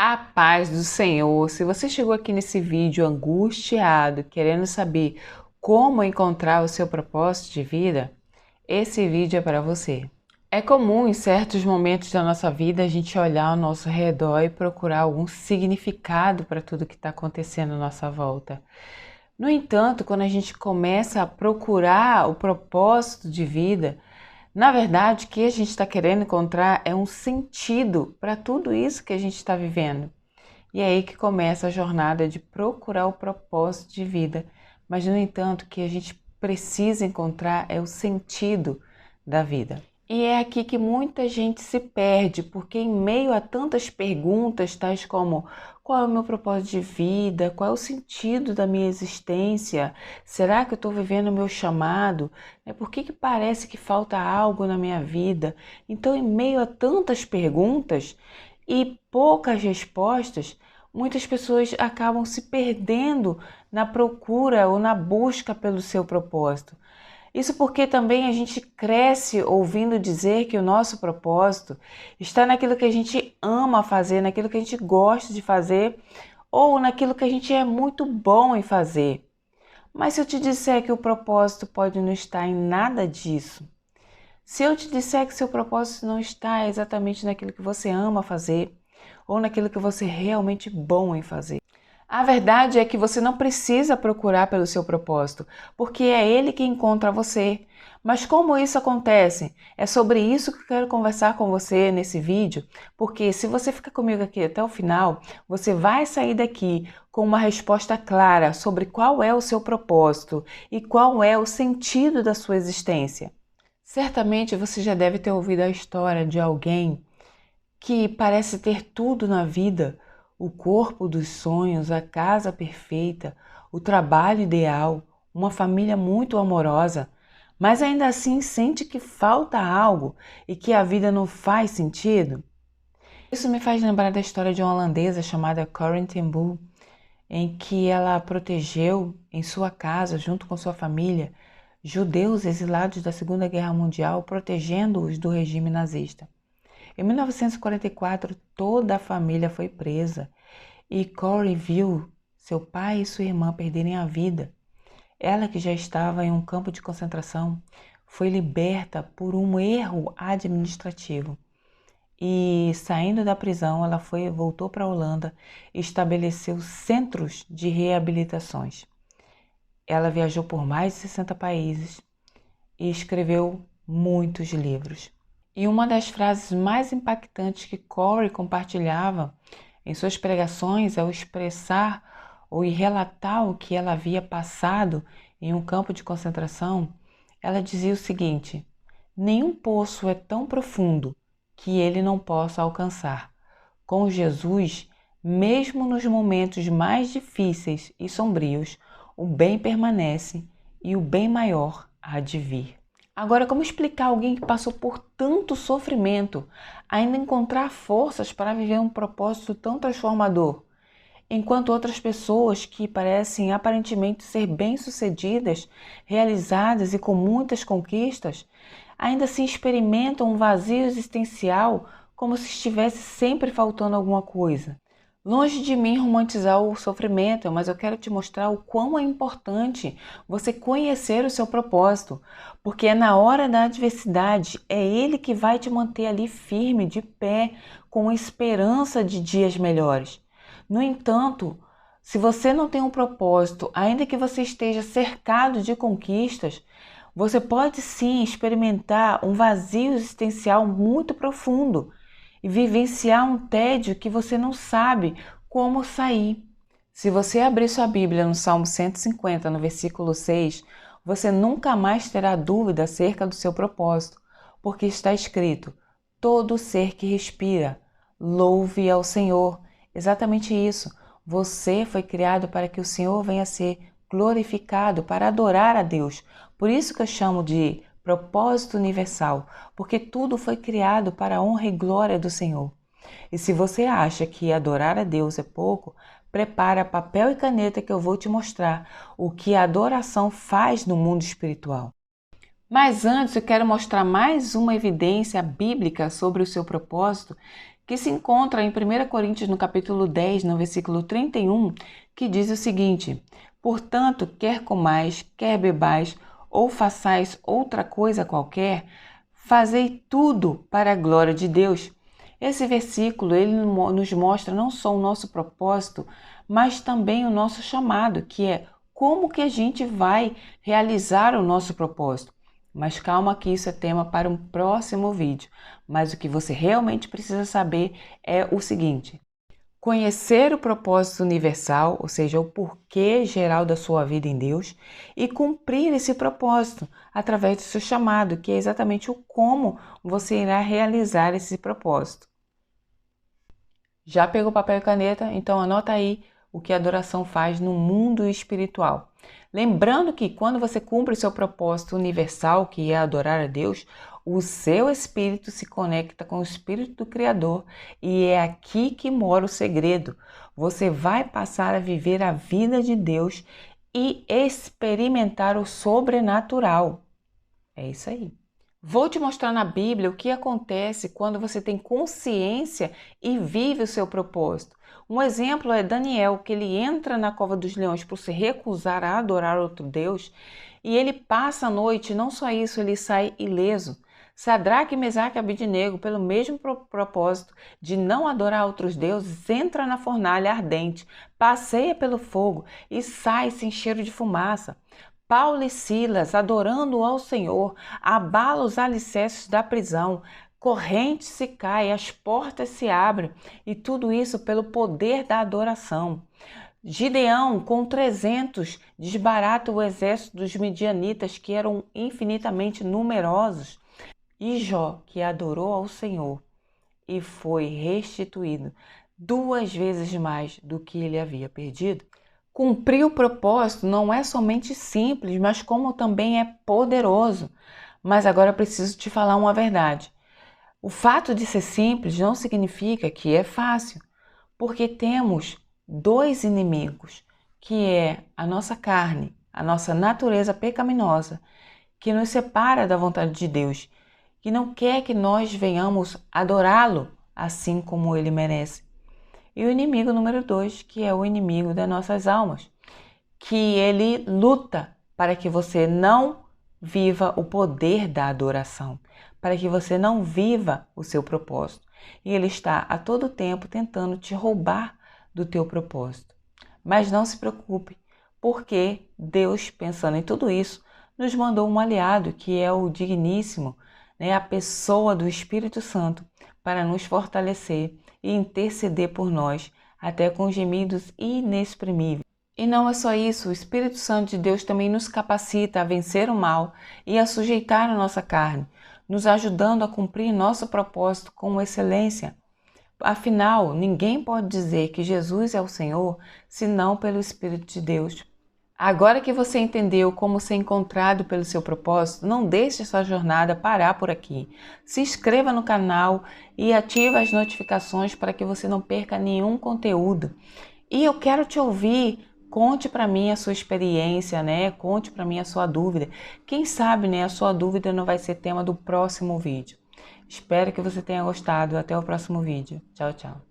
A paz do Senhor. Se você chegou aqui nesse vídeo angustiado, querendo saber como encontrar o seu propósito de vida, esse vídeo é para você. É comum em certos momentos da nossa vida a gente olhar ao nosso redor e procurar algum significado para tudo que está acontecendo à nossa volta. No entanto, quando a gente começa a procurar o propósito de vida, na verdade, o que a gente está querendo encontrar é um sentido para tudo isso que a gente está vivendo. E é aí que começa a jornada de procurar o propósito de vida. Mas, no entanto, o que a gente precisa encontrar é o sentido da vida. E é aqui que muita gente se perde, porque em meio a tantas perguntas, tais como: qual é o meu propósito de vida? Qual é o sentido da minha existência? Será que eu estou vivendo o meu chamado? Por que parece que falta algo na minha vida? Então, em meio a tantas perguntas e poucas respostas, muitas pessoas acabam se perdendo na procura ou na busca pelo seu propósito. Isso porque também a gente cresce ouvindo dizer que o nosso propósito está naquilo que a gente ama fazer, naquilo que a gente gosta de fazer ou naquilo que a gente é muito bom em fazer. Mas se eu te disser que o propósito pode não estar em nada disso, se eu te disser que seu propósito não está exatamente naquilo que você ama fazer ou naquilo que você é realmente bom em fazer, a verdade é que você não precisa procurar pelo seu propósito, porque é ele que encontra você. Mas como isso acontece? É sobre isso que eu quero conversar com você nesse vídeo, porque se você ficar comigo aqui até o final, você vai sair daqui com uma resposta clara sobre qual é o seu propósito e qual é o sentido da sua existência. Certamente você já deve ter ouvido a história de alguém que parece ter tudo na vida: o corpo dos sonhos, a casa perfeita, o trabalho ideal, uma família muito amorosa, mas ainda assim sente que falta algo e que a vida não faz sentido. Isso me faz lembrar da história de uma holandesa chamada Corrie ten Boom, em que ela protegeu em sua casa, junto com sua família, judeus exilados da Segunda Guerra Mundial, protegendo-os do regime nazista. Em 1944, toda a família foi presa e Corrie viu seu pai e sua irmã perderem a vida. Ela, que já estava em um campo de concentração, foi liberta por um erro administrativo. E, saindo da prisão, ela voltou para a Holanda e estabeleceu centros de reabilitações. Ela viajou por mais de 60 países e escreveu muitos livros. E uma das frases mais impactantes que Corrie compartilhava em suas pregações, ao expressar ou relatar o que ela havia passado em um campo de concentração, ela dizia o seguinte: nenhum poço é tão profundo que ele não possa alcançar. Com Jesus, mesmo nos momentos mais difíceis e sombrios, o bem permanece e o bem maior há de vir. Agora, como explicar a alguém que passou por tanto sofrimento ainda encontrar forças para viver um propósito tão transformador, enquanto outras pessoas que parecem aparentemente ser bem-sucedidas, realizadas e com muitas conquistas, ainda assim experimentam um vazio existencial como se estivesse sempre faltando alguma coisa? Longe de mim romantizar o sofrimento, mas eu quero te mostrar o quão é importante você conhecer o seu propósito, porque é na hora da adversidade, é ele que vai te manter ali firme, de pé, com esperança de dias melhores. No entanto, se você não tem um propósito, ainda que você esteja cercado de conquistas, você pode sim experimentar um vazio existencial muito profundo e vivenciar um tédio que você não sabe como sair. Se você abrir sua Bíblia no Salmo 150, no versículo 6, você nunca mais terá dúvida acerca do seu propósito, porque está escrito: todo ser que respira, louve ao Senhor. Exatamente isso. Você foi criado para que o Senhor venha a ser glorificado, para adorar a Deus. Por isso que eu chamo de propósito universal, porque tudo foi criado para a honra e glória do Senhor. E se você acha que adorar a Deus é pouco, prepara papel e caneta que eu vou te mostrar o que a adoração faz no mundo espiritual. Mas antes eu quero mostrar mais uma evidência bíblica sobre o seu propósito, que se encontra em 1 Coríntios, no capítulo 10, no versículo 31, que diz o seguinte: portanto, quer comais, quer bebais, ou façais outra coisa qualquer, fazei tudo para a glória de Deus. Esse versículo ele nos mostra não só o nosso propósito, mas também o nosso chamado, que é como que a gente vai realizar o nosso propósito. Mas calma que isso é tema para um próximo vídeo. Mas o que você realmente precisa saber é o seguinte: conhecer o propósito universal, ou seja, o porquê geral da sua vida em Deus, e cumprir esse propósito através do seu chamado, que é exatamente o como você irá realizar esse propósito. Já pegou papel e caneta? Então anota aí o que a adoração faz no mundo espiritual. Lembrando que quando você cumpre o seu propósito universal, que é adorar a Deus, o seu espírito se conecta com o espírito do Criador e é aqui que mora o segredo. Você vai passar a viver a vida de Deus e experimentar o sobrenatural. É isso aí. Vou te mostrar na Bíblia o que acontece quando você tem consciência e vive o seu propósito. Um exemplo é Daniel, que ele entra na cova dos leões por se recusar a adorar outro Deus, e ele passa a noite, não só isso, ele sai ileso. Sadraque, Mesaque e Abednego, pelo mesmo propósito de não adorar outros deuses, entra na fornalha ardente, passeia pelo fogo e sai sem cheiro de fumaça. Paulo e Silas, adorando ao Senhor, abala os alicerces da prisão, correntes se caem, as portas se abrem, e tudo isso pelo poder da adoração. Gideão, com 300, desbarata o exército dos midianitas, que eram infinitamente numerosos. E Jó, que adorou ao Senhor e foi restituído 2 vezes mais do que ele havia perdido. Cumprir o propósito não é somente simples, mas como também é poderoso. Mas agora eu preciso te falar uma verdade. O fato de ser simples não significa que é fácil, porque temos 2 inimigos, que é a nossa carne, a nossa natureza pecaminosa, que nos separa da vontade de Deus, que não quer que nós venhamos adorá-lo assim como ele merece. E o inimigo número 2, que é o inimigo das nossas almas, que ele luta para que você não viva o poder da adoração, para que você não viva o seu propósito. E ele está a todo tempo tentando te roubar do teu propósito. Mas não se preocupe, porque Deus, pensando em tudo isso, nos mandou um aliado, que é o digníssimo, a pessoa do Espírito Santo, para nos fortalecer e interceder por nós, até com gemidos inexprimíveis. E não é só isso, o Espírito Santo de Deus também nos capacita a vencer o mal e a sujeitar a nossa carne, nos ajudando a cumprir nosso propósito com excelência. Afinal, ninguém pode dizer que Jesus é o Senhor senão pelo Espírito de Deus. Agora que você entendeu como ser encontrado pelo seu propósito, não deixe sua jornada parar por aqui. Se inscreva no canal e ative as notificações para que você não perca nenhum conteúdo. E eu quero te ouvir. Conte para mim a sua experiência, Conte para mim a sua dúvida. Quem sabe, a sua dúvida não vai ser tema do próximo vídeo. Espero que você tenha gostado. Até o próximo vídeo. Tchau, tchau.